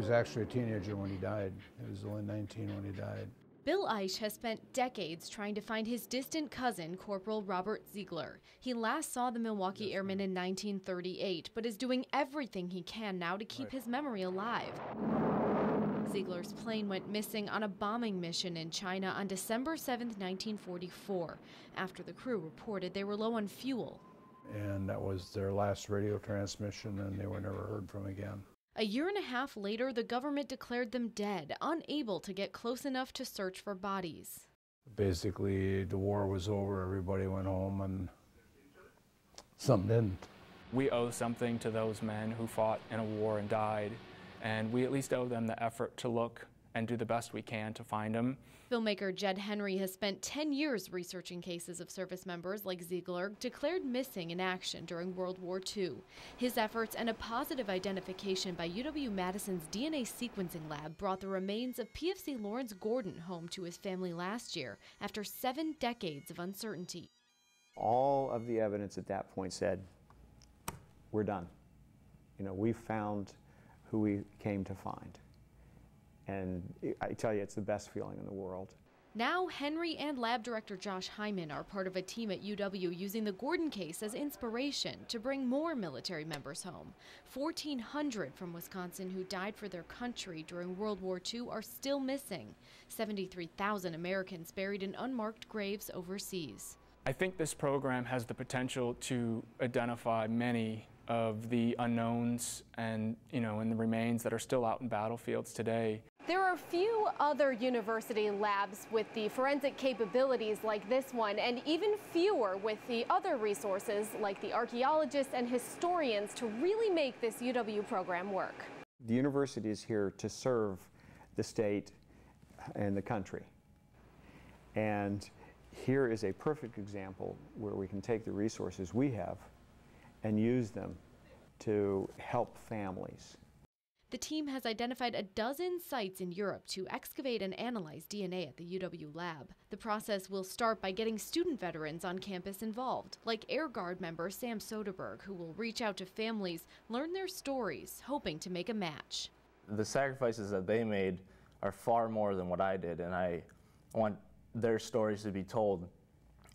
was actually a teenager when he died. He was only 19 when he died. Bill Eiche has spent decades trying to find his distant cousin, Corporal Robert Ziegler. He last saw the Milwaukee Airmen in 1938, but is doing everything he can now to keep his memory alive. Ziegler's plane went missing on a bombing mission in China on December 7, 1944, after the crew reported they were low on fuel. And that was their last radio transmission, and they were never heard from again. A year and a half later, the government declared them dead, unable to get close enough to search for bodies. Basically, the war was over, everybody went home, and some didn't. We owe something to those men who fought in a war and died, and we at least owe them the effort to look and do the best we can to find them. Filmmaker Jed Henry has spent 10 years researching cases of service members like Ziegler declared missing in action during World War II. His efforts and a positive identification by UW-Madison's DNA sequencing lab brought the remains of PFC Lawrence Gordon home to his family last year after 7 decades of uncertainty. All of the evidence at that point said, we're done. You know, we found who we came to find. And I tell you, it's the best feeling in the world. Now, Henry and lab director Josh Hyman are part of a team at UW using the Gordon case as inspiration to bring more military members home. 1,400 from Wisconsin who died for their country during World War II are still missing. 73,000 Americans buried in unmarked graves overseas. I think this program has the potential to identify many of the unknowns and the remains that are still out in battlefields today. There are few other university labs with the forensic capabilities like this one, and even fewer with the other resources like the archaeologists and historians to really make this UW program work. The university is here to serve the state and the country. And here is a perfect example where we can take the resources we have and use them to help families. The team has identified a dozen sites in Europe to excavate and analyze DNA at the UW lab. The process will start by getting student veterans on campus involved, like Air Guard member Sam Soderberg, who will reach out to families, learn their stories, hoping to make a match. The sacrifices that they made are far more than what I did, and I want their stories to be told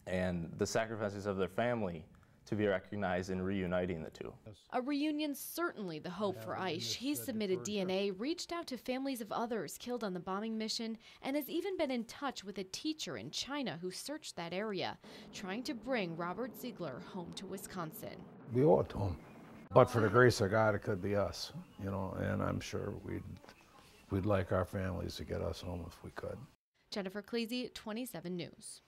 and the sacrifices of their family to be recognized in reuniting the two. A reunion's certainly the hope for Eiche. He's submitted DNA, reached out to families of others killed on the bombing mission, and has even been in touch with a teacher in China who searched that area, trying to bring Robert Ziegler home to Wisconsin. We owe it to him. But for the grace of God, it could be us, and I'm sure we'd like our families to get us home if we could. Jennifer Cleasy, 27 News.